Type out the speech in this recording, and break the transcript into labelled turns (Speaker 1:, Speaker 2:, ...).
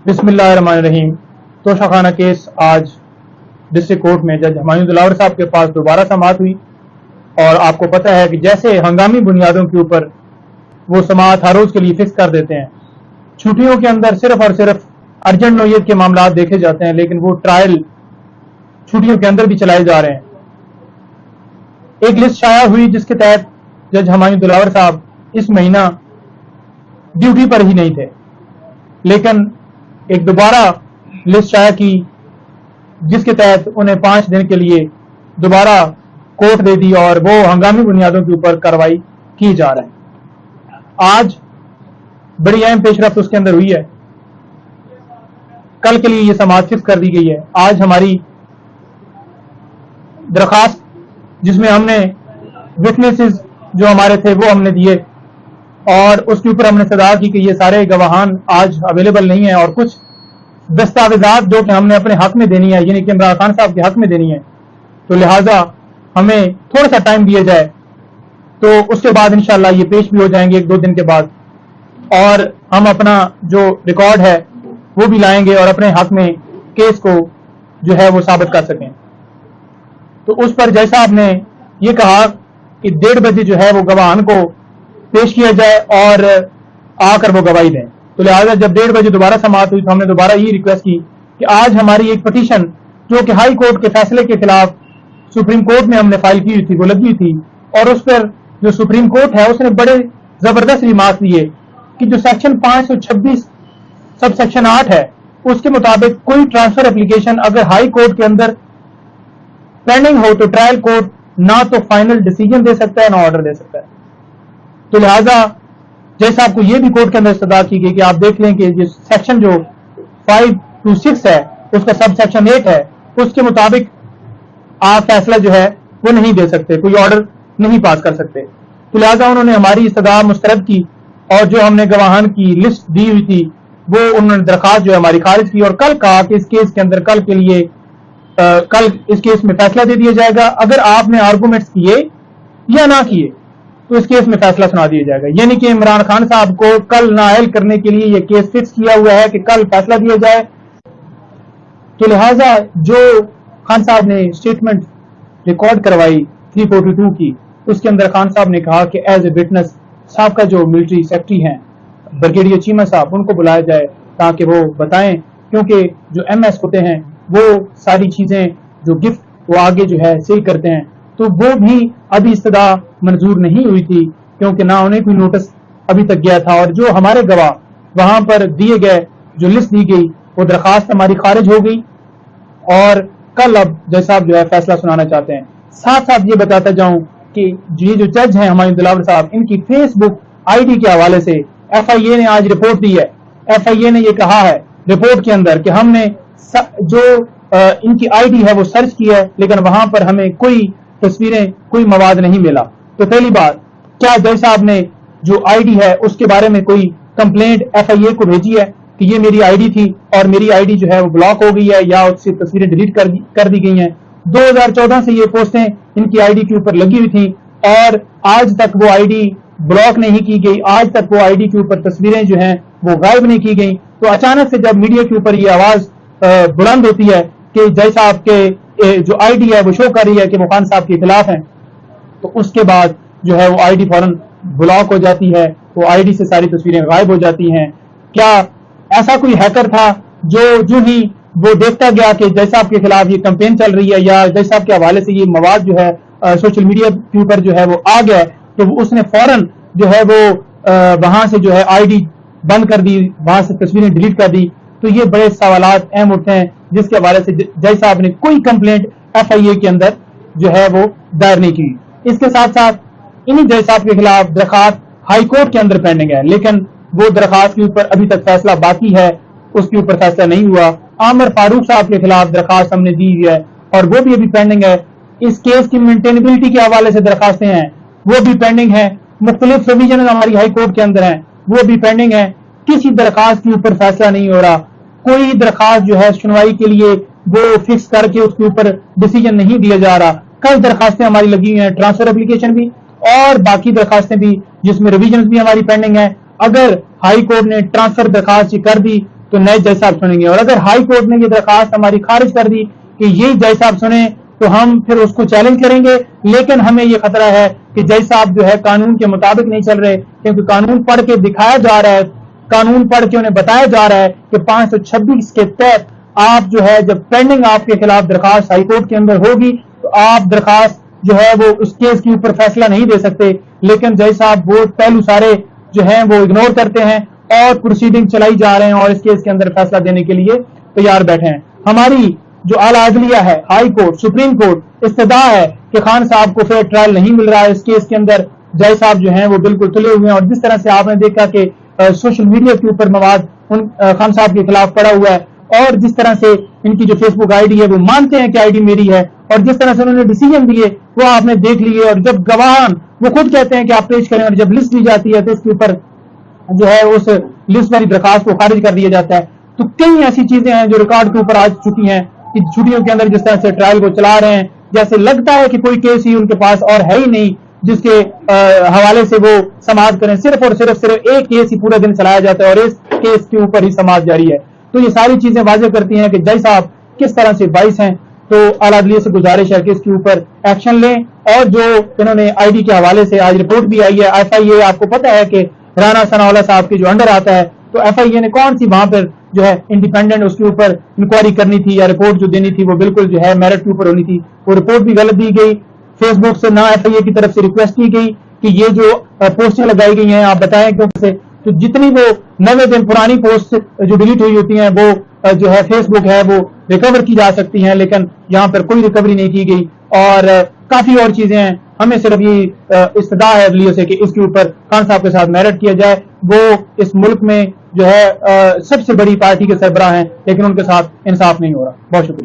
Speaker 1: बिस्मिल्लाहिर्रहमानिर्रहीम। तोशाखाना केस आज district court में जज हुमायूं दिलावर साहब के पास दोबारा समाअत हुई और आपको पता है कि जैसे हंगामी बुनियादों के ऊपर वो समाअत हर रोज के लिए फिक्स कर देते हैं, छुट्टियों के अंदर सिर्फ और सिर्फ अर्जेंट नोयत के मामला देखे जाते हैं, लेकिन वो ट्रायल छुट्टियों के अंदर भी चलाए जा रहे हैं। एक लिस्ट शाया हुई जिसके तहत जज हुमायूं दिलावर साहब इस महीना ड्यूटी पर ही नहीं थे, लेकिन एक दोबारा लिस्ट शाया की जिसके तहत उन्हें 5 दिन के लिए दोबारा कोर्ट दे दी और वो हंगामी बुनियादों के ऊपर कार्रवाई की जा रहा है। आज बड़ी अहम पेशरफ्त उसके अंदर हुई है। कल के लिए ये समाअत फिक्स कर दी गई है। आज हमारी दरखास्त जिसमें हमने विटनेसेस जो हमारे थे वो हमने दिए और उसके ऊपर हमने सदा की कि ये सारे गवाहान आज अवेलेबल नहीं है और कुछ दस्तावेजात जो कि हमने अपने हक में देनी है, यानी कि इमरान खान साहब के हक में देनी है, तो लिहाजा हमें थोड़ा सा टाइम दिया जाए, तो उसके बाद इंशाल्लाह ये पेश भी हो जाएंगे 1-2 दिन के बाद, और हम अपना जो रिकॉर्ड है वो भी लाएंगे और अपने हक में केस को जो है वो साबित कर सकें। तो उस पर जज साहब ने ये कहा कि 1:30 बजे जो है वो गवाहान को पेश किया जाए और आकर वो गवाही दें। तो लिहाजा जब 1:30 बजे दोबारा समाअत हुई तो हमने दोबारा ये रिक्वेस्ट की कि आज हमारी एक पिटीशन जो कि हाई कोर्ट के फैसले के खिलाफ सुप्रीम कोर्ट में हमने फाइल की हुई थी, वो लगी हुई थी, और उस पर जो सुप्रीम कोर्ट है उसने बड़े जबरदस्त रिमार्क दिए कि जो सेक्शन 526 सब सेक्शन 8 है उसके मुताबिक कोई ट्रांसफर एप्लीकेशन अगर हाई कोर्ट के अंदर पेंडिंग हो तो ट्रायल कोर्ट ना तो फाइनल डिसीजन दे सकता है ना ऑर्डर दे सकता है। तो लिहाजा जैसा आपको ये भी कोर्ट के अंदर इस्तदा की गई कि आप देख लें कि जिस सेक्शन जो 526 है उसका सब सेक्शन 8 है, उसके मुताबिक आप फैसला जो है वो नहीं दे सकते, कोई ऑर्डर नहीं पास कर सकते। तो लिहाजा उन्होंने हमारी इस्तदा मुस्तरद की और जो हमने गवाहान की लिस्ट दी हुई थी वो उन्होंने दरखास्त जो है हमारी खारिज की और कल कहा कि इस केस के अंदर कल के लिए कल इस केस में फैसला दे दिया जाएगा। अगर आपने आर्गूमेंट्स किए या ना किए तो इस केस में फैसला सुना दिया जाएगा, यानी कि इमरान खान साहब को कल नाअहल करने के लिए यह केस फिक्स किया हुआ है कि कल फैसला दिया जाए। तो लिहाजा जो खान साहब ने स्टेटमेंट रिकॉर्ड करवाई 342 की, उसके अंदर खान साहब ने कहा कि एज ए विटनेस साहब का जो मिलिट्री सेक्रेटरी हैं ब्रिगेडियर चीमा साहब, उनको बुलाया जाए ताकि वो बताएं, क्योंकि जो MS होते हैं वो सारी चीजें जो गिफ्ट वो आगे जो है सही करते हैं, तो वो भी अभी इस्तदा मंजूर नहीं हुई थी क्योंकि ना उन्हें कोई नोटिस अभी तक गया था, और जो हमारे गवाह वहां पर दिए गए जो लिस्ट दी गई वो दरखास्त हमारी खारिज हो गई और कल अब जज साहब जो है फैसला सुनाना चाहते हैं। साथ साथ ये बताता जाऊं कि ये जो जज हैं हुमायूं दिलावर साहब, इनकी फेसबुक ID के हवाले से FIA ने आज रिपोर्ट दी है। FIA ने ये कहा है रिपोर्ट के अंदर कि हमने जो इनकी ID है वो सर्च की है, लेकिन वहां पर हमें कोई तस्वीरें कोई मवाद नहीं मिला। तो पहली बात, क्या जज साहब ने जो ID है उसके बारे में कोई कंप्लेंट FIA को भेजी है कि ये मेरी ID थी और मेरी ID जो है वो ब्लॉक हो गई है या उससे तस्वीरें डिलीट कर दी गई हैं? 2014 से ये पोस्टें इनकी ID के ऊपर लगी हुई थी और आज तक वो ID ब्लॉक नहीं की गई, आज तक वो ID के ऊपर तस्वीरें जो हैं वो गायब नहीं की गई। तो अचानक से जब मीडिया के ऊपर ये आवाज बुलंद होती है कि जज साहब के जो ID है वो शो कर रही है कि वो खान साहब के खिलाफ है, तो उसके बाद जो है वो ID फौरन ब्लॉक हो जाती है, वो ID से सारी तस्वीरें गायब हो जाती हैं। क्या ऐसा कोई हैकर था जो ही वो देखता गया कि जज साहब के खिलाफ ये कैंपेन चल रही है या जज साहब के हवाले से ये मवाद जो है सोशल मीडिया के ऊपर जो है वो आ गया, तो उसने फौरन जो है वो वहां से जो है ID बंद कर दी, वहां से तस्वीरें डिलीट कर दी? तो ये बड़े सवालात अहम उठते हैं जिसके हवाले से जज साहब ने कोई कंप्लेंट FIA के अंदर जो है वो दायर नहीं की। इसके साथ साथ इन्हीं जज साहब के खिलाफ दरखास्त हाई कोर्ट के अंदर पेंडिंग है, लेकिन वो दरखास्त के ऊपर अभी तक फैसला बाकी है, उसके ऊपर फैसला नहीं हुआ। आमिर फारूक साहब के खिलाफ दरखास्त हमने दी हुई है और वो भी अभी पेंडिंग है। इस केस की मेंटेनेबिलिटी के हवाले से दरखास्तें हैं, वो भी पेंडिंग है। मुख्तलिफ प्रोविजन हमारी हाई कोर्ट के अंदर है, वो भी पेंडिंग है। किसी दरखास्त के ऊपर फैसला नहीं हो रहा, कोई दरखास्त जो है सुनवाई के लिए वो फिक्स करके उसके ऊपर डिसीजन नहीं दिया जा रहा। कई दरखास्तें हमारी लगी हुई हैं, ट्रांसफर एप्लीकेशन भी और बाकी दरखास्तें भी जिसमें रिविजन भी हमारी पेंडिंग है। अगर हाई कोर्ट ने ट्रांसफर दरखास्त कर दी تو नए जज साहब सुनेंगे। और अगर हाई कोर्ट ने ये दरखास्त हमारी खारिज कर दी कि यही जज साहब सुने तो हम फिर उसको चैलेंज करेंगे, लेकिन हमें ये खतरा है कि जज साहब जो है कानून के मुताबिक नहीं चल रहे, क्योंकि कानून पढ़ के दिखाया जा रहा है, कानून पढ़ के उन्हें बताया जा रहा है कि 526 के तहत आप जो है जब पेंडिंग आपके खिलाफ दरखास्त हाई कोर्ट के अंदर होगी तो आप दरखास्त जो है वो उस केस के ऊपर फैसला नहीं दे सकते। लेकिन जज साहब वो पहलू सारे जो हैं वो इग्नोर करते हैं और प्रोसीडिंग चलाई जा रहे हैं और इस केस के अंदर फैसला देने के लिए तैयार बैठे हैं। हमारी जो आला अदलिया है, हाई कोर्ट, सुप्रीम कोर्ट, इस्तदा है कि खान साहब को फेयर ट्रायल नहीं मिल रहा है इस केस के अंदर। जज साहब जो हैं वो बिल्कुल तुले हुए हैं और जिस तरह से आपने देखा कि सोशल मीडिया के ऊपर मवाद उन खान साहब के खिलाफ पड़ा हुआ है और जिस तरह से इनकी जो फेसबुक आईडी है वो मानते हैं कि आईडी मेरी है और जिस तरह से उन्होंने डिसीजन दिए वो आपने देख लिए। और जब गवाहान वो खुद कहते हैं कि आप पेश करें और जब लिस्ट दी जाती है तो इसके ऊपर जो है उस लिस्ट वाली दरखास्त को खारिज कर दिया जाता है। तो कई ऐसी चीजें हैं जो रिकॉर्ड के ऊपर आ चुकी हैं कि छुट्टियों के अंदर जिस तरह से ट्रायल को चला रहे हैं, जैसे लगता है कि कोई केस ही उनके पास और है ही नहीं जिसके हवाले से वो समाअत करें। सिर्फ और सिर्फ एक केस ही पूरा दिन चलाया जाता है और इस केस के ऊपर ही समाअत जारी है। तो ये सारी चीजें वाज़ेह करती हैं कि जज साहब किस तरह से वाइस हैं। तो आला अदलिया से गुजारिश है कि इसके ऊपर एक्शन लें। और जो इन्होंने आईडी के हवाले से आज रिपोर्ट भी आई है, FIA आपको पता है कि राना सनाउल्लाह साहब के जो अंडर आता है, तो FIA ने कौन सी वहां पर जो है इंडिपेंडेंट उसके ऊपर इंक्वायरी करनी थी या रिपोर्ट जो देनी थी वो बिल्कुल जो है मेरिट के ऊपर होनी थी, वो रिपोर्ट भी गलत दी गई। फेसबुक से ना FIA की तरफ से रिक्वेस्ट की गई कि ये जो पोस्टें लगाई गई हैं आप बताएं क्यों से। तो जितनी वो 90 दिन पुरानी पोस्ट जो डिलीट हुई होती हैं वो जो है फेसबुक है वो रिकवर की जा सकती हैं, लेकिन यहाँ पर कोई रिकवरी नहीं की गई। और काफी और चीजें हैं। हमें सिर्फ ये इस्तदा है अदलिया से कि इसके ऊपर खान साहब के साथ मेरिट किया जाए। वो इस मुल्क में जो है सबसे बड़ी पार्टी के सरबराह हैं, लेकिन उनके साथ इंसाफ नहीं हो रहा। बहुत शुक्रिया।